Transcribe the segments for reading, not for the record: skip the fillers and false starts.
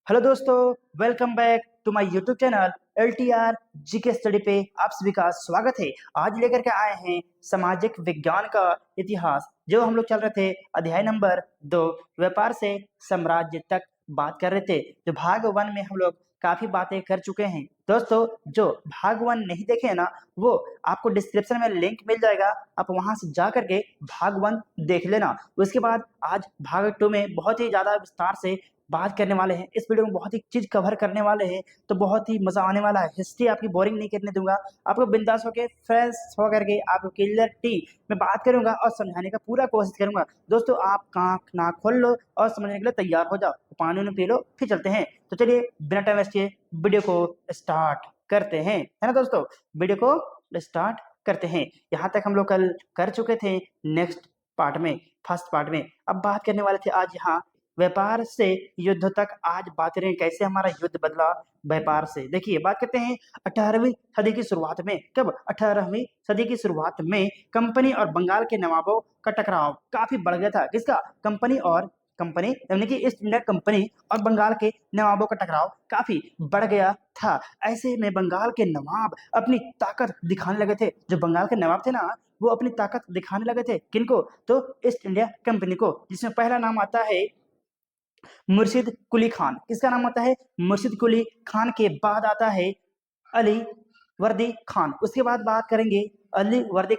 Hello दोस्तों, welcome back to my YouTube channel LTR GK study पे आप सभी का स्वागत है। आज लेकर के आए हैं सामाजिक विज्ञान का इतिहास। जो हम लोग चल रहे थे अध्याय नंबर 2 व्यापार से साम्राज्य तक बात कर रहे थे। जो भाग 1 में हम लोग काफी बातें कर चुके हैं। दोस्तों, जो भाग 1 नहीं देखे हैं ना, वो आपको डिस्क्रिप्शन में लिंक मिल जाएगा, आप वहां से जा करके भाग 1 देख लेना। उसके बाद आज भाग 2 में बहुत ही ज्यादा विस्तार से बात करने वाले हैं। इस वीडियो में बहुत ही चीज कवर करने वाले हैं, तो बहुत ही मजा आने वाला है। हिस्ट्री आपकी बोरिंग नहीं करने दूंगा, आपको बिंदास होकर फ्रेश होकर के आपको क्लियरिटी में बात करूंगा और समझाने का पूरा कोशिश करूंगा। दोस्तों, आप कांख नाक खोल लो और समझने के लिए तैयार हो जाओ, पानी उन्हें पी लो, फिर चलते हैं। तो चलिए बिना टाइम वेस्ट किए वीडियो को स्टार्ट करते हैं, है ना दोस्तों। वीडियो को स्टार्ट करते हैं। यहाँ तक हम लोग कल कर चुके थे नेक्स्ट पार्ट में, फर्स्ट पार्ट में। अब बात करने वाले थे आज यहाँ व्यापार से युद्ध तक। आज बात करें कैसे हमारा युद्ध बदला व्यापार से। देखिए, बात करते हैं 18वीं सदी की शुरुआत में। कब? 18वीं सदी की शुरुआत में कंपनी और बंगाल के नवाबों का टकराव काफी बढ़ गया था। किसका? कंपनी यानी कि ईस्ट इंडिया कंपनी और बंगाल के नवाबों का टकराव काफी बढ़ गया था। ऐसे में बंगाल के नवाब अपनी ताकत दिखाने लगे थे। जो बंगाल के नवाब थे ना, वो अपनी ताकत दिखाने लगे थे। किनको? तो ईस्ट इंडिया कंपनी को, जिसमें पहला नाम आता है मुर्शिद कुली खान। किसका नाम आता है? मुर्शिद कुली खान के बाद आता है अली वर्दी खान। उसके बाद बात करेंगे अली वर्दी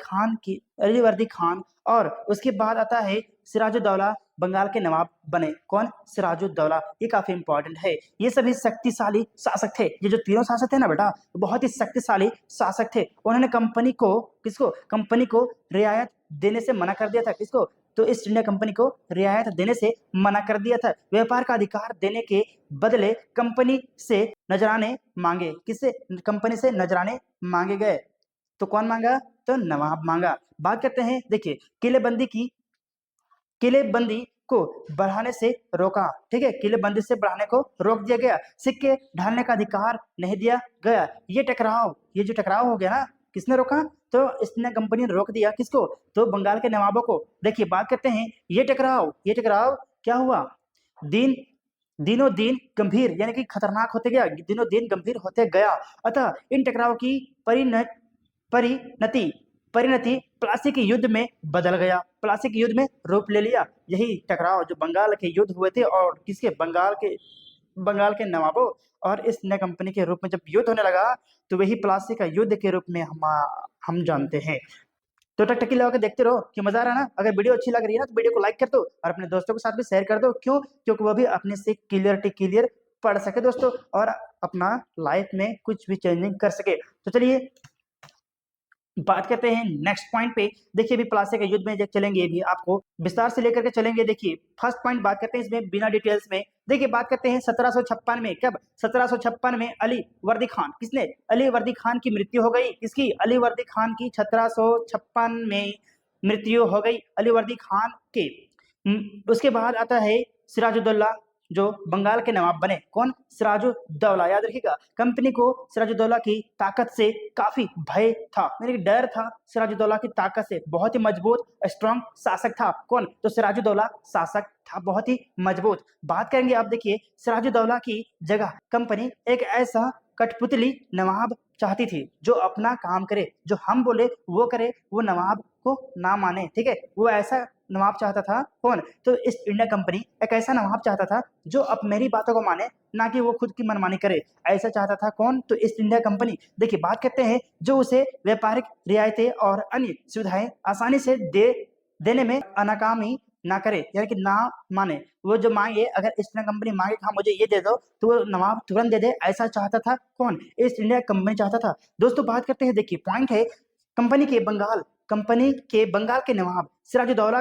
खान, और उसके बाद आता है सिराजुद्दौला। बंगाल के नवाब बने कौन? सिराजुद्दौला। ये काफी इंपॉर्टेंट है। ये सभी शक्तिशाली शासक थे। ये जो तीनों शासक थे ना बेटा, बहुत ही शक्तिशाली शासक थे। उन्होंने कंपनी को रियायत देने से मना कर दिया था। किसको? तो ईस्ट इंडिया कंपनी को रियायत देने से मना कर दिया था। व्यापार का अधिकार देने के बदले कंपनी से नजराने मांगे। किससे? कंपनी से नजराने मांगे गए। तो कौन मांगा? तो नवाब मांगा। बात करते हैं, देखिए, किलेबंदी को बढ़ाने से रोका। ठीक है, किलेबंदी से बढ़ाने को रोक दिया गया। सिक्के ढालने का अधिकार नहीं दिया गया। ये जो टकराव हो गया ना, किसने रोका? तो ईस्ट कंपनी ने रोक दिया। किसको? तो बंगाल के नवाबों को। देखिए, बात करते हैं, ये टकराव क्या हुआ? दिन दिनों दिन गंभीर यानी कि खतरनाक होते गया, दिनों दिन गंभीर होते गया। अतः इन टकराव की परिणति परिणति प्लासी के युद्ध में बदल गया, प्लासी के युद्ध में रूप ले लिया। यही टकराव जो बंगाल के युद्ध हुए थे, और किसके? बंगाल के नवाबों और ईस्ट इंडिया कंपनी के रूप में जब युद्ध होने लगा, तो वही प्लासी का युद्ध के रूप में हम जानते हैं। तो टकटकी लगा के देखते रहो कि मजा आ रहा है ना। अगर वीडियो अच्छी लग रही है ना, तो वीडियो को लाइक कर दो और अपने दोस्तों के साथ भी शेयर कर दो। क्यों? क्योंकि वो भी अपने से क्लियर पढ़ सके दोस्तों, और अपना लाइफ में कुछ भी चेंजिंग कर सके। तो चलिए बात करते हैं नेक्स्ट पॉइंट पे। देखिए, अभी प्लासी के युद्ध में जब चलेंगे, ये भी आपको विस्तार से लेकर के चलेंगे। देखिए, फर्स्ट पॉइंट बात करते हैं इसमें बिना डिटेल्स में। देखिए, बात करते हैं 1756 में। कब? 1756 में अली वर्दी खान। किसने? अली वर्दी खान की मृत्यु हो गई। किसकी? अली वर्दी खान की 1756 में मृत्यु हो गई अली वर्दी खान के। उसके बाद आता है सिराजुद्दौला, जो बंगाल के नवाब बने। कौन? सिराजुद्दौला। याद रखिएगा, कंपनी को सिराजुद्दौला की ताकत से काफी भय था, यानी कि डर था। सिराजुद्दौला की ताकत से, बहुत ही मजबूत स्ट्रॉन्ग शासक था। कौन? तो सिराजुद्दौला शासक था, बहुत ही मजबूत। बात करेंगे आप, देखिए, सिराजुद्दौला की जगह कंपनी एक ऐसा कठपुतली नवाब चाहती थी जो अपना काम करे, जो हम बोले वो करे, वो नवाब को ना माने। ठीक है, वो ऐसा नवाब चाहता था। कौन? तो ईस्ट इंडिया कंपनी एक ऐसा नवाब चाहता था जो अब मेरी बातों को माने, ना कि वो खुद की मनमानी करे। ऐसा चाहता था। कौन? तो ईस्ट इंडिया कंपनी। देखिए, बात करते हैं, जो उसे व्यापारिक रियायतें और अन्य सुविधाएं आसानी से देने में अनाकामी ना करे, यानी कि ना माने। वो जो मांगे, अगर ईस्ट इंडिया कंपनी मांगे हाँ मुझे ये दे दो, तो वो नवाब तुरंत दे दे, ऐसा चाहता था। कौन? ईस्ट इंडिया कंपनी चाहता था। दोस्तों, बात करते हैं, देखिए पॉइंट है, कंपनी के बंगाल के नवाब सिराजुद्दौला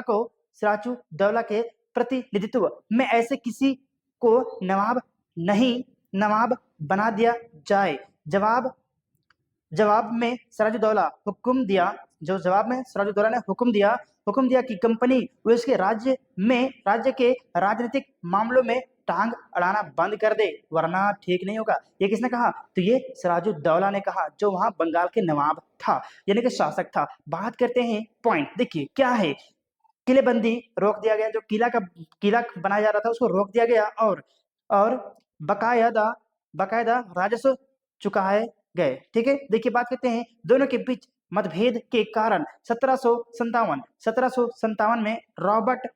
के प्रतिनिधित्व में ऐसे किसी को नवाब बना दिया जाए। जवाब में सिराजुद्दौला हुक्म दिया जो जवाब में सिराजुद्दौला ने हुक्म दिया कि कंपनी उसके राज्य के राजनीतिक मामलों में टांग अड़ाना बंद कर दे, वरना ठीक नहीं होगा। ये किसने कहा? तो ये सिराजुद्दौला ने कहा, जो वहां बंगाल के नवाब था, यानी कि शासक था। बात करते हैं पॉइंट, देखिए क्या है। किलेबंदी रोक दिया गया, जो किला बनाया जा रहा था उसको रोक दिया गया। और बकायदा बकायदा राजस्व चुकाए गए। ठीक है, देखिए बात करते हैं दोनों के बीच मतभेद के कारण 1757 में रॉबर्ट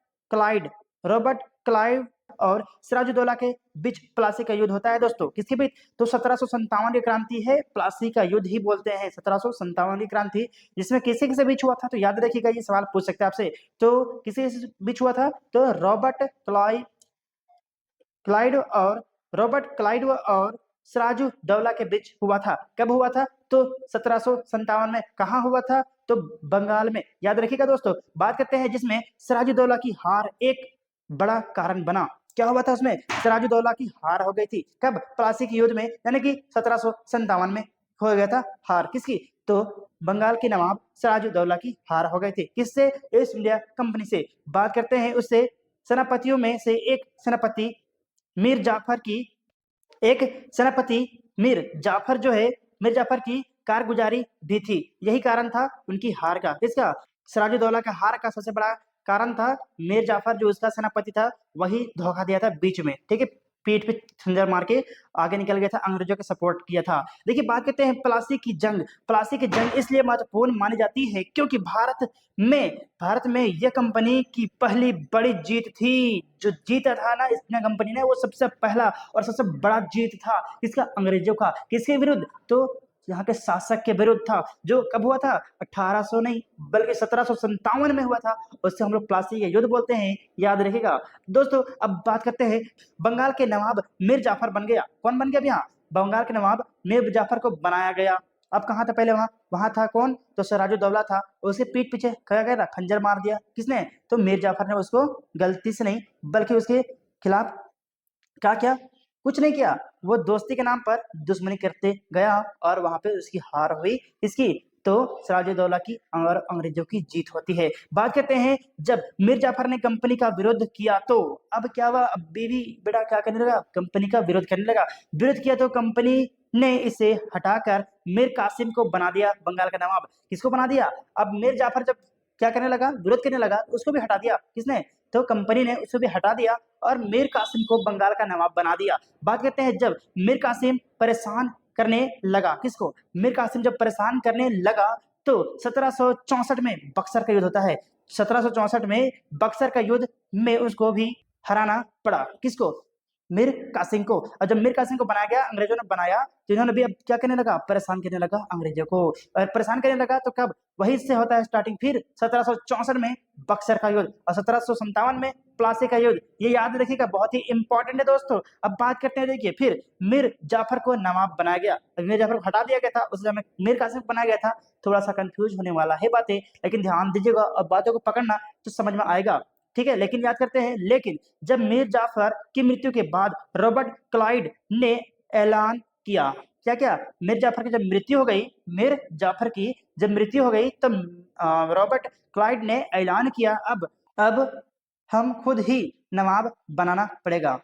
क्लाइव और सिराजुद्दौला के बीच प्लासी का युद्ध होता है दोस्तों। किसके बीच? तो 1757 की क्रांति है, प्लासी का युद्ध ही बोलते हैं 1757 की क्रांति, जिसमें किसे किसे बीच हुआ था? तो याद रखिएगा, ये सवाल पूछ सकते हैं आपसे। तो किसे बीच हुआ था? तो रॉबर्ट क्लाइव और सिराजुद्दौला के बीच हुआ था। कब हुआ था? तो 1757 में। कहाँ हुआ था? तो बंगाल में। याद रखिएगा दोस्तों। बात करते हैं जिसमें सिराजुद्दौला की हार एक बड़ा कारण बना। क्या हुआ था उसमें? सिराजुद्दौला की हार हो गई थी। कब? प्लासी के युद्ध में, यानी कि 1757 में हो गया था हार। किसकी? तो बंगाल के नवाब सिराजुद्दौला की हार हो गई थी। किससे? ईस्ट इंडिया कंपनी से। बात करते हैं उससे सेनापतियों में से एक सेनापति मीर जाफर जो है, मीर जाफर की कारगुजारी भी थी। यही कारण था उनकी हार का। किसका? सिराजुद्दौला का हार का सबसे बड़ा कारण था मीर जाफर, जो उसका सेनापति था, वही धोखा दिया था बीच में। ठीक है, पीठ पे खंजर मार के आगे निकल गया था, अंग्रेजों के सपोर्ट किया था। देखिए बात करते हैं प्लासी की जंग इसलिए महत्वपूर्ण मानी जाती है क्योंकि भारत में यह कंपनी की पहली बड़ी जीत थी। जो जीता था ना ईस्ट कंपनी ने, वो सबसे पहला और सबसे बड़ा जीत था। किसका? अंग्रेजों का। किसके विरुद्ध? तो यहाँ के शासक के विरुद्ध था। जो कब हुआ था? 1800 नहीं बल्कि 1757 में हुआ था। उससे हम लोग प्लासी के युद्ध बोलते हैं, याद रखिएगा दोस्तों। अब बात करते हैं, बंगाल के नवाब मीर जाफर बन गया। कौन बन गया? यहाँ बंगाल के नवाब मीर जाफर को बनाया गया। अब कहाँ था पहले? वहां था कौन? तो सिराजुद्दौला था। उसके पीठ पीछे क्या गया? खंजर मार दिया। किसने? तो मीर जाफर ने उसको गलती से नहीं बल्कि उसके खिलाफ क्या किया? कुछ नहीं किया। वो दोस्ती के नाम पर दुश्मनी करते गया और वहां पे उसकी हार हुई। इसकी तो सिराजुद्दौला की और अंग्रेजों की जीत होती है। बात करते हैं जब मीर जाफर ने कंपनी का विरोध किया तो अब क्या हुआ? अब बीवी बेटा क्या करने लगा? कंपनी का विरोध करने लगा। विरोध किया तो कंपनी ने इसे हटाकर मीर कासिम को बना दिया बंगाल का नवाब। किसको बना दिया? अब मीर जाफर जब क्या करने लगा? विरोध करने लगा, उसको भी हटा दिया। किसने? तो कंपनी ने उसको भी हटा दिया और मीर कासिम को बंगाल का नवाब बना दिया। बात करते हैं जब मीर कासिम परेशान करने लगा। किसको? मीर कासिम जब परेशान करने लगा तो 1764 में बक्सर का युद्ध होता है। 1764 में बक्सर का युद्ध में उसको भी हराना पड़ा। किसको? मीर कासिम को। और जब मीर कासिम को बनाया गया, अंग्रेजों ने बनाया, तो इन्होंने भी अब क्या करने लगा? परेशान करने लगा अंग्रेजों को। और परेशान करने लगा तो कब? वही से होता है स्टार्टिंग। फिर 1764 में बक्सर का युद्ध और 1757 में प्लासी का युद्ध। ये याद रखिएगा, बहुत ही इंपॉर्टेंट है दोस्तों। अब बात करते हैं, देखिए फिर मीर जाफर को नवाब बनाया गया। मीर जाफर को हटा दिया गया था, उस समय मीर कासिम को बनाया गया था। थोड़ा सा कंफ्यूज होने वाला है बातें, लेकिन ध्यान दीजिएगा और बातों को पकड़ना तो समझ में आएगा। ठीक है, लेकिन याद करते हैं, लेकिन जब मीर जाफर की मृत्यु के बाद रॉबर्ट क्लाइव ने ऐलान किया। क्या क्या? मीर जाफर की जब मृत्यु हो गई, मीर जाफर की जब मृत्यु हो गई, तब रॉबर्ट क्लाइव ने ऐलान किया, अब हम खुद ही नवाब बनाना पड़ेगा।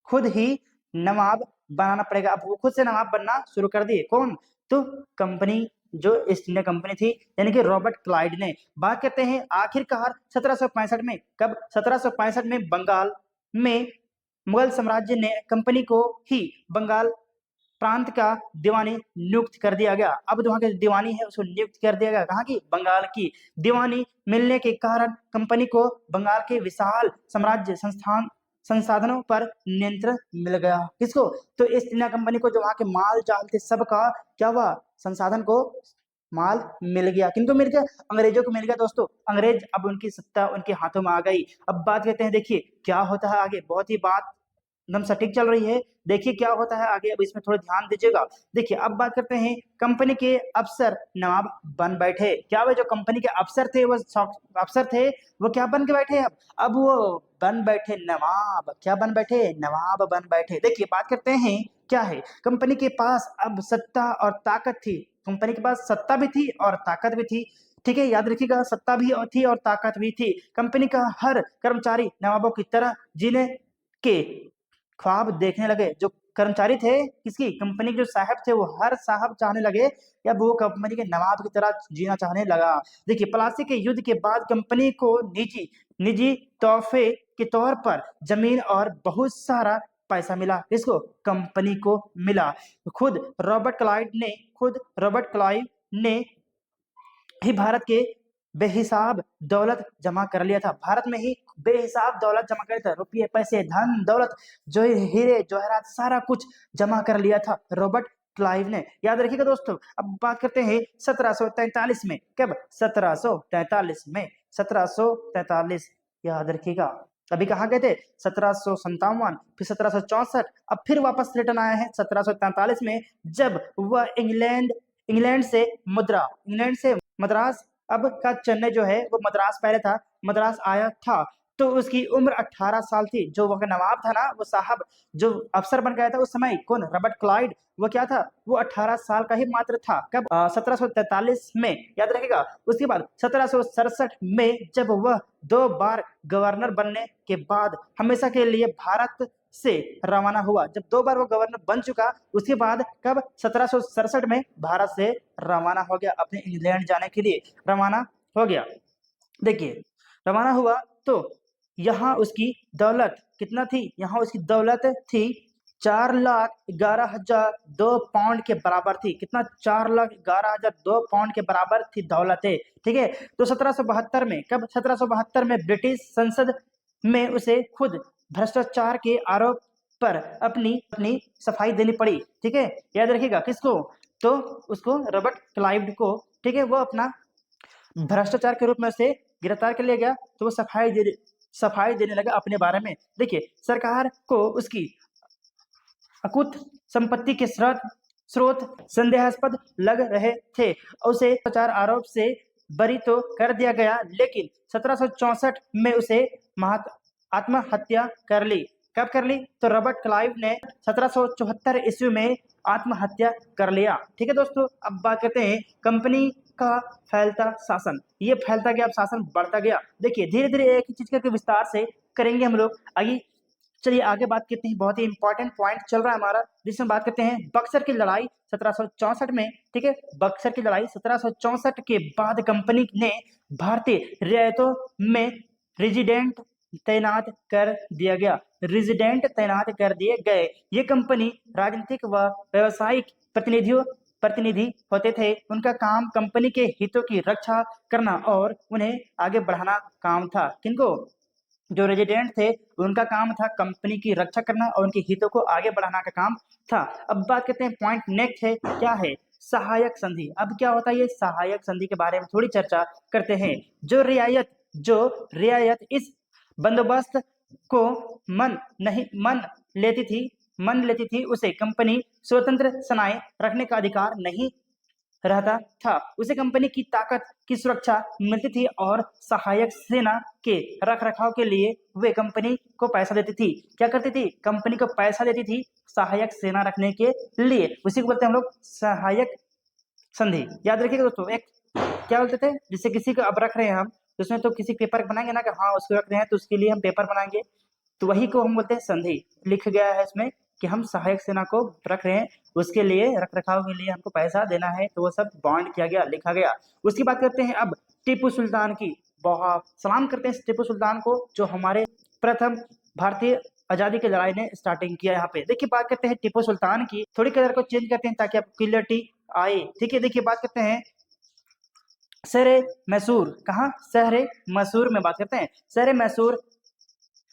खुद ही नवाब बनाना पड़ेगा। अब वो खुद से नवाब बनना शुरू कर दिए। कौन? तो कंपनी, जो ईस्ट इंडिया कंपनी थी, यानी कि रॉबर्ट क्लाइव ने। बात करते हैं आखिरकार 1765 में। कब? 1765 में बंगाल में मुगल साम्राज्य ने कंपनी को ही बंगाल प्रांत का दीवानी नियुक्त कर दिया गया। अब वहां के दीवानी है, उसको नियुक्त कर दिया गया। कहाँ की? बंगाल की। दीवानी मिलने के कारण कंपनी को बंगाल के विशाल साम्राज्य संसाधनों पर नियंत्रण मिल गया। किसको? तो ईस्ट इंडिया कंपनी को जो वहां के माल जाल थे सबका क्या हुआ? संसाधन को माल मिल गया। किनको मिल गया? अंग्रेजों को मिल गया दोस्तों। अंग्रेज अब उनकी सत्ता उनके हाथों में आ गई। अब बात करते हैं, देखिए क्या होता है आगे। बहुत ही बात एकदम सटीक चल रही है। देखिए क्या होता है आगे, अब इसमें थोड़ा ध्यान दीजिएगा। देखिए अब बात करते हैं, कंपनी के अफसर नवाब बन बैठे। क्या हुआ? जो कंपनी के अफसर थे, वो क्या बन के बैठे? अब वो बन बैठे नवाब। क्या बन बैठे? नवाब बन बैठे। देखिए बात करते हैं, क्या है, कंपनी के पास अब सत्ता और ताकत थी। कंपनी के पास सत्ता भी थी और ताकत भी थी। ठीक है, याद रखिएगा, सत्ता भी थी और ताकत भी थी। कंपनी का हर कर्मचारी नवाबों की तरह जीने के ख्वाब देखने लगे। जो कर्मचारी थे किसकी? कंपनी के जो साहब थे, वो हर साहब चाहने लगे या वो कंपनी के नवाब की तरह जीना चाहने लगा। देखिए प्लासी के युद्ध के बाद कंपनी को निजी निजी तोहफे के तौर पर जमीन और बहुत सारा पैसा मिला, किसको? कंपनी को मिला। खुद रॉबर्ट क्लाइव ने ही भारत के बेहिसाब दौलत जमा कर लिया था। भारत में ही बेहिसाब दौलत जमा कर लिया था, रुपये पैसे धन दौलत जो हीरे जवाहरात सारा कुछ जमा कर लिया था रॉबर्ट क्लाइव ने। याद रखिएगा दोस्तों। अब बात करते हैं 1743 में। कब? 1743 में। 1743 याद रखिएगा। अभी कहाँ गए थे? 1757, फिर 1764, अब फिर वापस रिटर्न आए हैं 1743 में, जब वह इंग्लैंड से मद्रास, अब का चेन्नई जो है वो मद्रास पहले था, मद्रास आया था। तो उसकी उम्र 18 साल थी। जो वह नवाब था ना, वो साहब जो अफसर बन गया था उस समय, कौन? Robert Clive. वो क्या था? वो 18 साल का ही मात्र था। कब? 1743 में। याद रखेगा। उसके बाद 1767 में जब वह 2 बार गवर्नर बनने के बाद हमेशा के लिए भारत से रवाना हुआ। जब 2 बार वो गवर्नर बन चुका, उसके बाद कब? 1767 में भारत से रवाना हो गया, अपने इंग्लैंड जाने के लिए रवाना हो गया। देखिए, रवाना हुआ तो यहाँ उसकी दौलत कितना थी? यहाँ उसकी दौलत थी 4,11,002 पाउंड के बराबर थी। कितना? 4,11,002 पाउंड के बराबर थी दौलत है। ठीक है। तो 1772 में, कब? 1772 में ब्रिटिश संसद में उसे खुद भ्रष्टाचार के आरोप पर अपनी अपनी सफाई देनी पड़ी। ठीक है। याद रखिएगा। किसको? तो उसको, रॉबर्ट क्लाइव को। ठीक है। वो अपना भ्रष्टाचार के रूप में उसे गिरफ्तार कर लिया गया, तो वो सफाई देने लगा अपने बारे में। देखिए, सरकार को उसकी अकुत संपत्ति के स्रोत संदेहास्पद लग रहे थे। उसे भ्रष्टाचार आरोप से बरी तो कर दिया गया, लेकिन 1764 में उसे आत्महत्या कर ली। कब कर ली? तो रॉबर्ट क्लाइव ने 1774 ईस्वी में आत्महत्या कर लिया। ठीक है दोस्तों। अब बात करते हैं कंपनी का फैलता शासन। ये फैलता गया, अब शासन बढ़ता गया। देखिए, धीरे धीरे एक ही चीज करके विस्तार से करेंगे हम लोग आगे। चलिए आगे बात करते हैं। बहुत ही इंपॉर्टेंट पॉइंट चल रहा है हमारा, जिसमें बात करते हैं बक्सर की लड़ाई 1764 में। ठीक है। बक्सर की लड़ाई 1764 के बाद कंपनी ने भारतीय रियायतों में रेजिडेंट तैनात कर दिया गया। रेजिडेंट तैनात कर दिए गए। ये कंपनी राजनीतिक व व्यावसायिक प्रतिनिधि होते थे। उनका काम कंपनी के हितों की रक्षा करना और उन्हें आगे बढ़ाना काम था। किनको? जो रेजिडेंट थे, उनका काम था कंपनी की रक्षा करना और उनके हितों को आगे बढ़ाना का काम था। अब बात करते हैं, पॉइंट नेक्स्ट है, क्या है? सहायक संधि। अब क्या होता है ये सहायक संधि के बारे में थोड़ी चर्चा करते हैं। जो रियायत इस बंदोबस्त को मन लेती थी, उसे कंपनी स्वतंत्र सेनाएं रखने का अधिकार नहीं रहता था। उसे कंपनी की ताकत की सुरक्षा मिलती थी और सहायक सेना के रखरखाव के लिए वे कंपनी को पैसा देती थी। क्या करती थी? कंपनी को पैसा देती थी सहायक सेना रखने के लिए। उसी को बोलते हैं हम लोग सहायक संधि। याद रखिएगा दोस्तों। एक क्या बोलते थे, जिससे किसी को अब रख रहे हैं हम, उसमें तो किसी पेपर बनाएंगे ना कि हाँ उसको रख रहे हैं, तो उसके लिए हम पेपर बनाएंगे, तो वही को हम बोलते हैं संधि। लिख गया है इसमें कि हम सहायक सेना को रख रहे हैं, उसके लिए रख रखाव के लिए हमको पैसा देना है, तो वो सब बॉन्ड किया गया, लिखा गया। उसकी बात करते हैं अब टीपू सुल्तान की। बहुत सलाम करते हैं टीपू सुल्तान को, जो हमारे प्रथम भारतीय आजादी की लड़ाई ने स्टार्टिंग किया। यहाँ पे देखिए, बात करते हैं टीपू सुल्तान की। थोड़ी कलर को चेंज करते हैं ताकि आपको क्लियरिटी आए। ठीक है। देखिए, बात करते हैं शहर मैसूर। कहाँ? शहर मैसूर में बात करते हैं। शहर मैसूर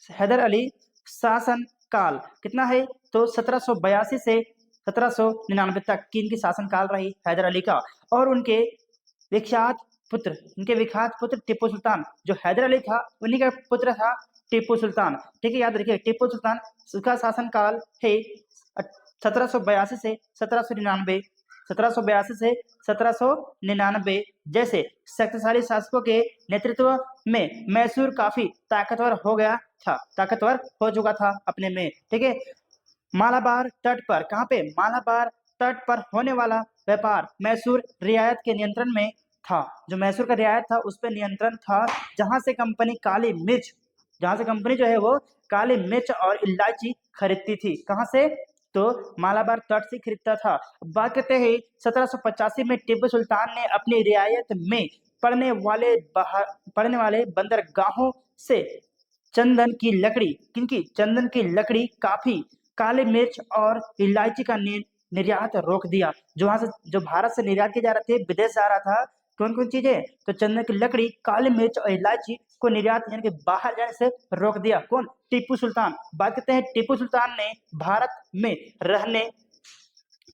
हैदर अली शासन काल कितना है? तो 1782 से 1799 तक की इनकी शासन काल रही हैदर अली का। और विख्यात उनके विख्यात पुत्र टीपू सुल्तान, जो हैदर अली था उन्हीं का पुत्र था टीपू सुल्तान। ठीक है। याद रखिए, टीपू सुल्तान उसका शासन काल है 1782 से 1799। 1782 से 1799 जैसे शक्तिशाली शासकों के नेतृत्व में मैसूर काफी ताकतवर हो चुका था अपने में। ठीक है। मालाबार तट पर, कहाँ पे? मालाबार तट पर होने वाला व्यापार मैसूर रियायत के नियंत्रण में था। जो मैसूर का रियायत था उस पर नियंत्रण था, जहां से कंपनी जो है वो काली मिर्च और इलायची खरीदती थी। कहां से? तो मालाबार तट से खरीदता था। बात करते हैं 1785 में टीपू सुल्तान ने अपनी रियायत में पड़ने वाले बंदरगाहों से चंदन की लकड़ी काफी काली मिर्च और इलायची का निर्यात रोक दिया। जो वहां से जो भारत से निर्यात किए जा रहे थे, विदेश जा रहा था, कौन कौन चीजें, तो चंदन की लकड़ी, काली मिर्च और इलायची को निर्यात यानी कि बाहर जाने से रोक दिया। कौन? टीपू सुल्तान। बात करते हैं टीपू सुल्तान ने भारत में रहने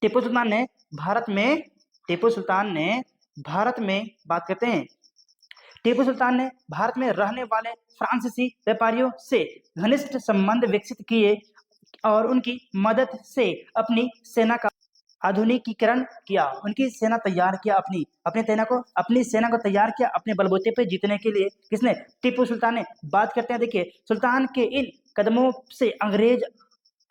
टीपू सुल्तान ने भारत में टीपू सुल्तान ने भारत में बात करते हैं टीपू सुल्तान ने भारत में रहने वाले फ्रांसीसी व्यापारियों से घनिष्ठ संबंध विकसित किए और उनकी मदद से अपनी सेना का आधुनिकीकरण किया। उनकी सेना तैयार किया, अपनी सेना को तैयार किया अपने बलबूते पे जीतने के लिए। किसने? टीपू सुल्तान ने। बात करते हैं, देखिए सुल्तान के इन कदमों से अंग्रेज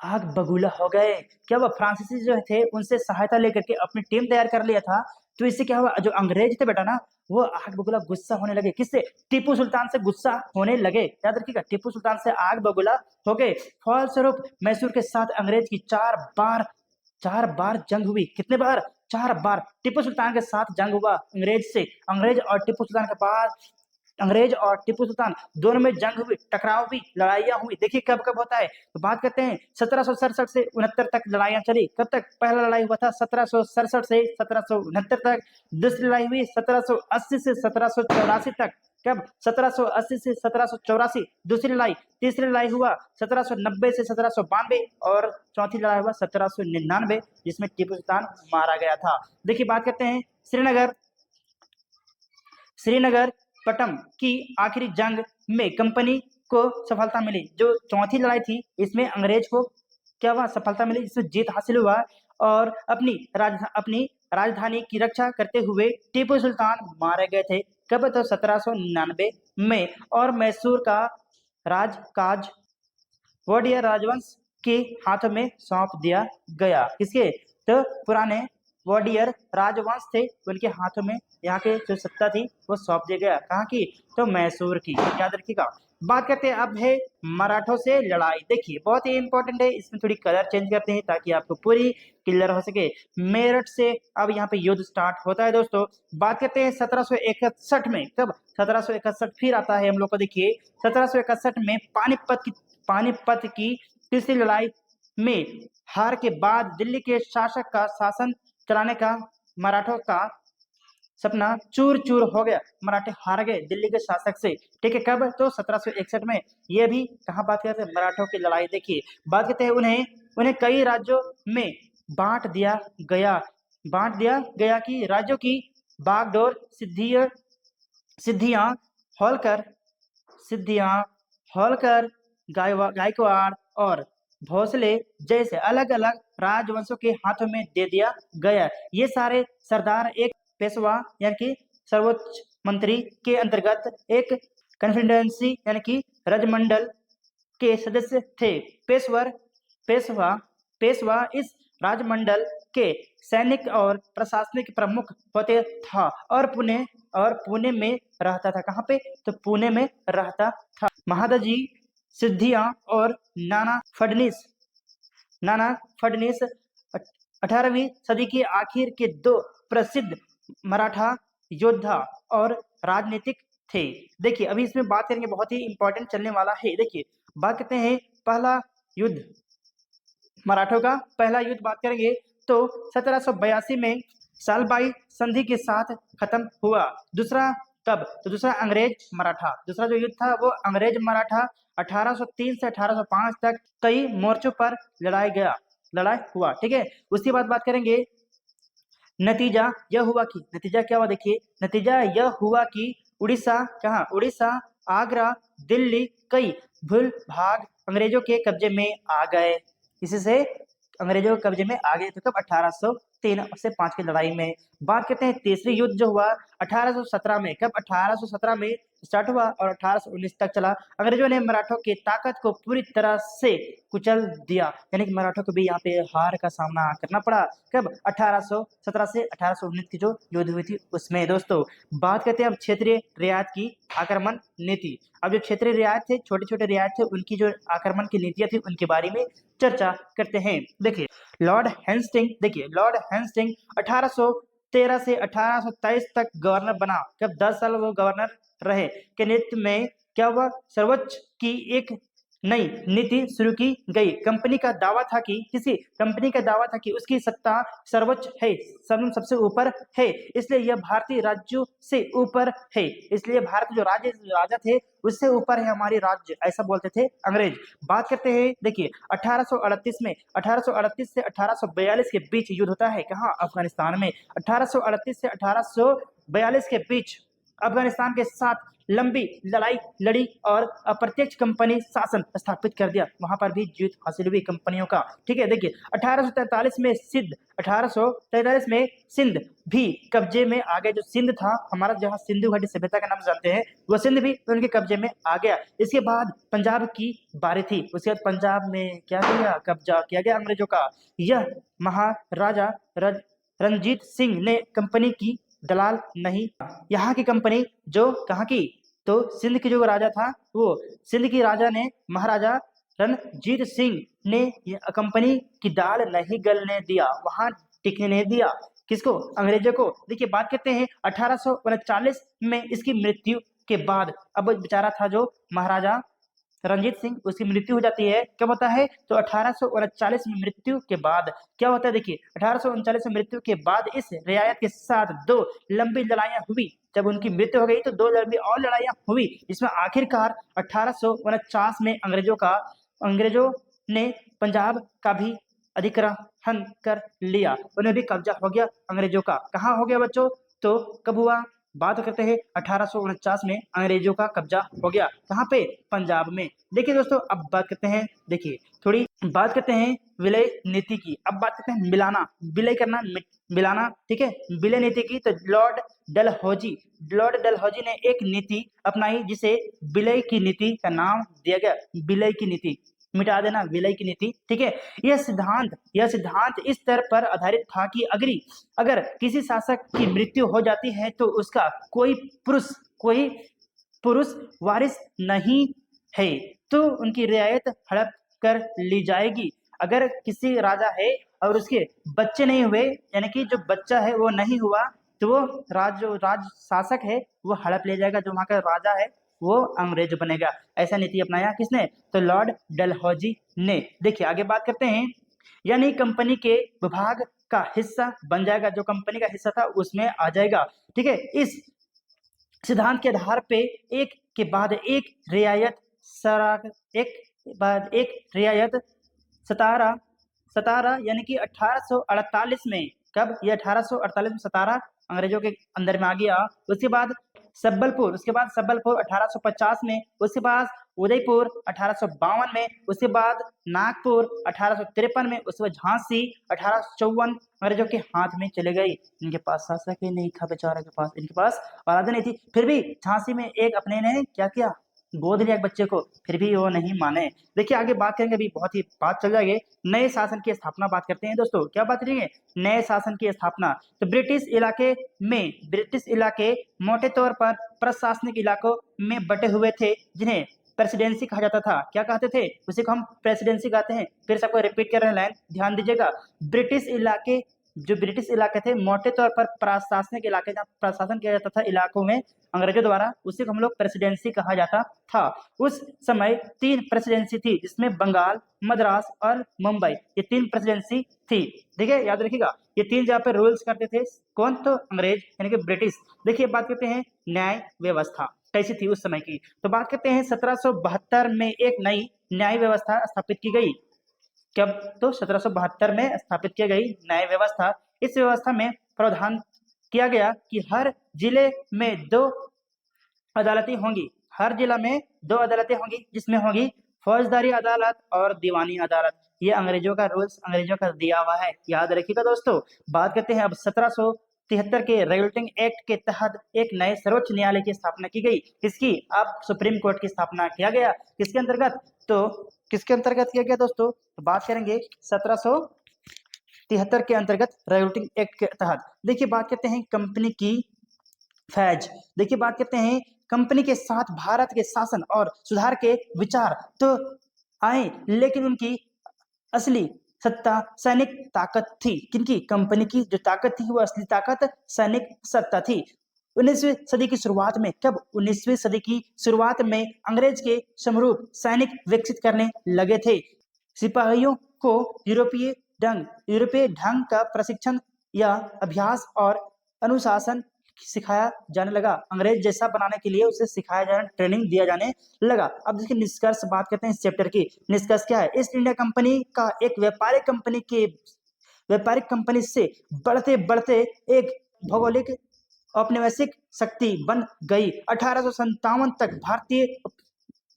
आग बबूला हो गए। क्या वो फ्रांसीसी जो थे उनसे सहायता लेकर के अपनी टीम तैयार कर लिया था, तो इससे क्या हुआ, जो अंग्रेज थे बेटा ना, वो आग बबूला गुस्सा होने लगे। किससे? टीपू सुल्तान से गुस्सा होने लगे। याद रखिएगा, टीपू सुल्तान से आग बबूला हो गए। फलस्वरूप मैसूर के साथ अंग्रेज की चार बार जंग हुई। कितने बार? 4 बार टीपू सुल्तान के साथ जंग हुआ अंग्रेज से। अंग्रेज और टीपू सुल्तान दोनों में जंग हुई, टकराव हुई, लड़ाइयां हुई। देखिए कब कब होता है, तो बात करते हैं 1767 से 69 तक लड़ाइयां चली। कब तक? पहला लड़ाई हुआ था 1767 से 1769 तक। दूसरी लड़ाई हुई 1780 से 1784 तक। कब? 1780 से 1784 दूसरी लड़ाई। तीसरी लड़ाई हुआ 1790 से 1792 और चौथी लड़ाई हुआ 1799 जिसमें टीपू सुल्तान मारा गया था। देखिए बात करते हैं श्रीनगर पट्टम की आखिरी जंग में कंपनी को सफलता मिली। जो चौथी लड़ाई थी इसमें अंग्रेज को क्या हुआ, सफलता मिली, जिसमें जीत हासिल हुआ और अपनी राजधानी की रक्षा करते हुए टीपू सुल्तान मारे गए थे। कब? तो 1799 में। और मैसूर का राजकाज वोडिया राजवंश के हाथों में सौंप दिया गया। किसके? तो पुराने वोडियर राजवंश थे, उनके हाथों में यहाँ के जो सत्ता थी वो सौंप दिया गया। कहाँ की? तो मैसूर की। याद रखिएगा। बात करते हैं अब है मराठों से लड़ाई। देखिए बहुत ही इंपॉर्टेंट है, इसमें थोड़ी कलर चेंज करते हैं ताकि आपको पूरी क्लियर हो सके। मेरठ से अब यहाँ पे युद्ध स्टार्ट होता है दोस्तों। बात करते हैं 1761 में। कब? 1761 फिर आता है हम लोग को। देखिए 1761 में पानीपत की तीसरी लड़ाई में हार के बाद दिल्ली के शासक का शासन चलाने का मराठों का सपना चूर चूर हो गया। मराठे हार गए दिल्ली के शासक से। ठीक है, कब? तो 1761 में। ये भी कहाँ बात करते हैं? मराठों की लड़ाई। देखिए बात करते हैं उन्हें कई राज्यों में बांट दिया गया कि राज्यों की बागडोर सिद्धियां होलकर गायकवाड़ और भोसले जैसे अलग अलग राजवंशों के हाथों में दे दिया गया। ये सारे सरदार एक पेशवा यानी कि सर्वोच्च मंत्री के अंतर्गत एक कॉन्फिडेंसी यानी कि राजमंडल के सदस्य थे। पेशवा इस राजमंडल के सैनिक और प्रशासनिक प्रमुख होते था और पुणे में रहता था। कहाँ पे? तो पुणे में रहता था। महादाजी सिद्धिया और नाना फडणीस 18वीं सदी के आखिर के दो प्रसिद्ध मराठा योद्धा और राजनीतिक थे। देखिए अभी इसमें बात करेंगे, बहुत ही इंपॉर्टेंट चलने वाला है। देखिए बात करते हैं पहला युद्ध, मराठों का पहला युद्ध बात करेंगे तो 1782 में सालबाई संधि के साथ खत्म हुआ। दूसरा कब? तो दूसरा अंग्रेज मराठा, दूसरा जो युद्ध था वो अंग्रेज मराठा 1803 से 1805 तक कई मोर्चों पर लड़ाई हुआ। ठीक है, उसके बाद बात करेंगे नतीजा क्या हुआ। देखिए नतीजा यह हुआ कि उड़ीसा, कहाँ? उड़ीसा, आगरा, दिल्ली कई भूल भाग अंग्रेजों के कब्जे में आ गए। इसी से अंग्रेजों के कब्जे में आ गए। तो कब? 1803 से 5 की लड़ाई में। बात करते हैं तीसरी युद्ध जो हुआ 1817 में। कब? 1817 में स्टार्ट हुआ और 1819 तक चला। अंग्रेजों ने मराठों की ताकत को पूरी तरह से कुचल दिया, यानी कि मराठों को भी यहाँ पे हार का सामना करना पड़ा। कब? 1817 से 1819 की जो युद्ध हुई थी उसमें। दोस्तों बात करते हैं अब क्षेत्रीय रियायत की आक्रमण नीति। अब जो क्षेत्रीय रियायत थे, छोटे छोटे रियायत थे, उनकी जो आक्रमण की नीतियां थी उनके बारे में चर्चा करते हैं। देखिए लॉर्ड हेस्टिंग 1813 से 1823 तक गवर्नर बना। कब? 10 साल वो गवर्नर रहे। के नेतृत्व में क्या हुआ? सर्वोच्च की एक नई नीति शुरू की गई। कंपनी का दावा था कि किसी कंपनी का दावा था कि उसकी सत्ता सर्वोच्च है, सबसे ऊपर है, इसलिए यह भारतीय राज्यों से ऊपर है। इसलिए भारत जो राजा थे उससे ऊपर है हमारी राज्य, ऐसा बोलते थे अंग्रेज। बात करते हैं, देखिए 1838 में 1838 से 1842 के बीच युद्ध होता है। कहाँ? अफगानिस्तान में। 1838 से 1842 के बीच अफगानिस्तान के साथ लंबी लड़ाई लड़ी और अप्रत्यक्ष कंपनी शासन स्थापित कर दिया। वहां पर भी जीत हासिल हुई कंपनियों का। ठीक है, देखिए 1843 में सिंध भी कब्जे में आ गया। जो सिंध था हमारा, जहां सिंधु घाटी सभ्यता का नाम जानते हैं, वह सिंध भी उनके कब्जे में आ गया। इसके बाद पंजाब की बारी थी। उसके बाद पंजाब में क्या किया? कब्जा किया गया अंग्रेजों का। यह महाराजा रणजीत सिंह ने कंपनी की दलाल नहीं, यहाँ की कंपनी जो कहाँ की, तो सिंध की जो राजा था वो सिंध की राजा ने, महाराजा रणजीत सिंह ने कंपनी की दाल नहीं गलने दिया, वहां टिकने नहीं दिया। किसको? अंग्रेजों को। देखिए बात करते हैं 1839 में इसकी मृत्यु के बाद, अब बेचारा था जो महाराजा रणजीत सिंह, उसकी मृत्यु हो जाती है। कब होता है? तो 1839 में मृत्यु के बाद क्या होता है? देखिए 1839 में मृत्यु के बाद इस रियायत के साथ दो लंबी लड़ाइयां हुई। जब उनकी मृत्यु हो गई तो दो लंबी और लड़ाइयां हुई, जिसमें आखिरकार 1849 में अंग्रेजों ने पंजाब का भी अधिग्रहण कर लिया। उन्हें भी कब्जा हो गया अंग्रेजों का। कहाँ हो गया बच्चों? तो कब हुआ? बात करते हैं 1849 में अंग्रेजों का कब्जा हो गया। कहाँ पे? पंजाब में। देखिए दोस्तों, अब बात करते हैं, देखिए थोड़ी बात करते हैं विलय नीति की। अब बात करते हैं मिलाना, विलय करना, मिलाना। ठीक है, विलय नीति की। तो लॉर्ड डलहौजी ने एक नीति अपनाई जिसे विलय की नीति का नाम दिया गया। विलय की नीति, मिटा देना, विलय की नीति। ठीक है, यह सिद्धांत इस तरह पर आधारित था कि अगर किसी शासक की मृत्यु हो जाती है तो उसका कोई पुरुष वारिस नहीं है, तो उनकी रियायत हड़प कर ली जाएगी। अगर किसी राजा है और उसके बच्चे नहीं हुए, यानी कि जो बच्चा है वो नहीं हुआ, तो वो राज शासक है वो हड़प ले जाएगा। जो वहां का राजा है वो अंग्रेज बनेगा। ऐसा नीति अपनाया किसने? तो लॉर्ड डलहौजी ने। देखिए आगे बात करते हैं, यानी कंपनी के विभाग का हिस्सा बन जाएगा, जो कंपनी का हिस्सा था उसमें आ जाएगा। ठीक है, इस सिद्धांत के आधार पे एक के बाद एक रियायत सतारा सतारा यानी कि 1848 में, कब? ये 1848 में सतारा अंग्रेजों के अंदर में आ गया। उसके बाद सबलपुर 1850 में, उसके बाद उदयपुर 1852 में, उसके बाद नागपुर 1853 में, उसके बाद झांसी 1854 अंग्रेजों के हाथ में चले गई। इनके पास शासक ही नहीं था बेचारा के पास, इनके पास औलाद नहीं थी। फिर भी झांसी में एक अपने ने क्या किया? गोद लिया एक बच्चे को, फिर भी वो नहीं माने। देखिए आगे बात करेंगे, अभी बहुत ही बात चल जाएगी। नए शासन की स्थापना बात करते हैं दोस्तों। क्या बात करेंगे? नए शासन की स्थापना। तो ब्रिटिश इलाके मोटे तौर पर प्रशासनिक इलाकों में बटे हुए थे, जिन्हें प्रेसिडेंसी कहा जाता था। क्या कहते थे? उसी को हम प्रेसिडेंसी कहते हैं। फिर सबको रिपीट कर रहे हैं, लाइन ध्यान दीजिएगा। ब्रिटिश इलाके थे मोटे तौर पर प्रशासनिक इलाके, जहाँ प्रशासन किया जाता था इलाकों में अंग्रेजों द्वारा, उसी को हम लोग प्रेसिडेंसी कहा जाता था। उस समय 3 प्रेसिडेंसी थी, जिसमें बंगाल, मद्रास और मुंबई, ये 3 प्रेसिडेंसी थी। ठीक है, याद रखिएगा। ये 3 जगह पे रूल्स करते थे कौन? तो अंग्रेज यानी कि ब्रिटिश। देखिए बात करते हैं न्याय व्यवस्था कैसी थी उस समय की। तो बात करते हैं 1772 में एक नई न्याय व्यवस्था स्थापित की गई। कब? तो 1772 में स्थापित की गई न्याय व्यवस्था। इस व्यवस्था में प्रावधान किया गया कि हर जिले में 2 अदालतें होंगी। हर जिला में 2 अदालतें होंगी, जिसमें होगी फौजदारी अदालत और दीवानी अदालत। ये अंग्रेजों का रूल्स, अंग्रेजों का दिया हुआ है, याद रखिएगा दोस्तों। बात करते हैं अब 1773 के रेगुलेटिंग एक्ट के तहत एक नए सर्वोच्च न्यायालय की स्थापना की गई। इसकी अब सुप्रीम कोर्ट की स्थापना किया गया। किसके अंतर्गत? तो किसके अंतर्गत किया गया दोस्तों? तो बात करेंगे 1773 के अंतर्गत रेगुलेटिंग एक्ट के तहत। देखिए बात करते हैं कंपनी की फैज। देखिए बात करते हैं कंपनी के साथ भारत के शासन और सुधार के विचार तो आए, लेकिन उनकी असली सत्ता सैनिक ताकत थी। किनकी? कंपनी की जो ताकत थी वो असली ताकत सैनिक सत्ता थी। 19वीं सदी की शुरुआत में, कब 19वीं सदी की शुरुआत में अंग्रेज के समरूप सैनिक विकसित करने लगे थे। सिपाहियों को यूरोपीय ढंग का प्रशिक्षण या अभ्यास और अनुशासन सिखाया जाने लगा। अंग्रेज जैसा बनाने के लिए उसे सिखाया जाने, ट्रेनिंग दिया जाने लगा। अब देखिए निष्कर्ष बात करते हैं इस चैप्टर की। निष्कर्ष क्या है? ईस्ट इंडिया कंपनी का एक व्यापारिक कंपनी से बढ़ते बढ़ते एक भौगोलिक औपनिवेशिक शक्ति बन गई। 1857 तक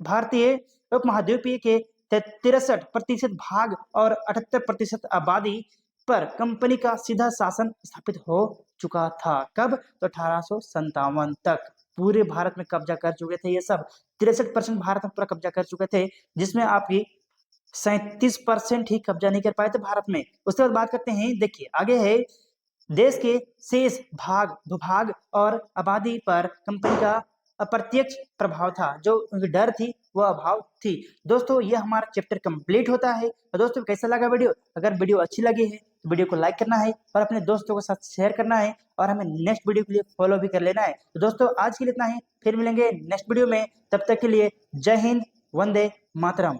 भारतीय उपमहाद्वीपीय के 63% भाग और 78% आबादी पर कंपनी का सीधा शासन स्थापित हो चुका था। कब? तो 1857 तक पूरे भारत में कब्जा कर चुके थे ये सब। 63% भारत में पूरा कब्जा कर चुके थे, जिसमें आपकी 37% ही कब्जा नहीं कर पाए थे भारत में। उसके बाद बात करते हैं, देखिए आगे है, देश के शेष भूभाग और आबादी पर कंपनी का अप्रत्यक्ष प्रभाव था। जो उनकी डर थी वह अभाव थी। दोस्तों ये हमारा चैप्टर कंप्लीट होता है। तो दोस्तों कैसा लगा वीडियो? अगर वीडियो अच्छी लगी है तो वीडियो को लाइक करना है और अपने दोस्तों के साथ शेयर करना है और हमें नेक्स्ट वीडियो के लिए फॉलो भी कर लेना है। तो दोस्तों आज के लिए इतना ही, फिर मिलेंगे नेक्स्ट वीडियो में। तब तक के लिए जय हिंद, वंदे मातरम।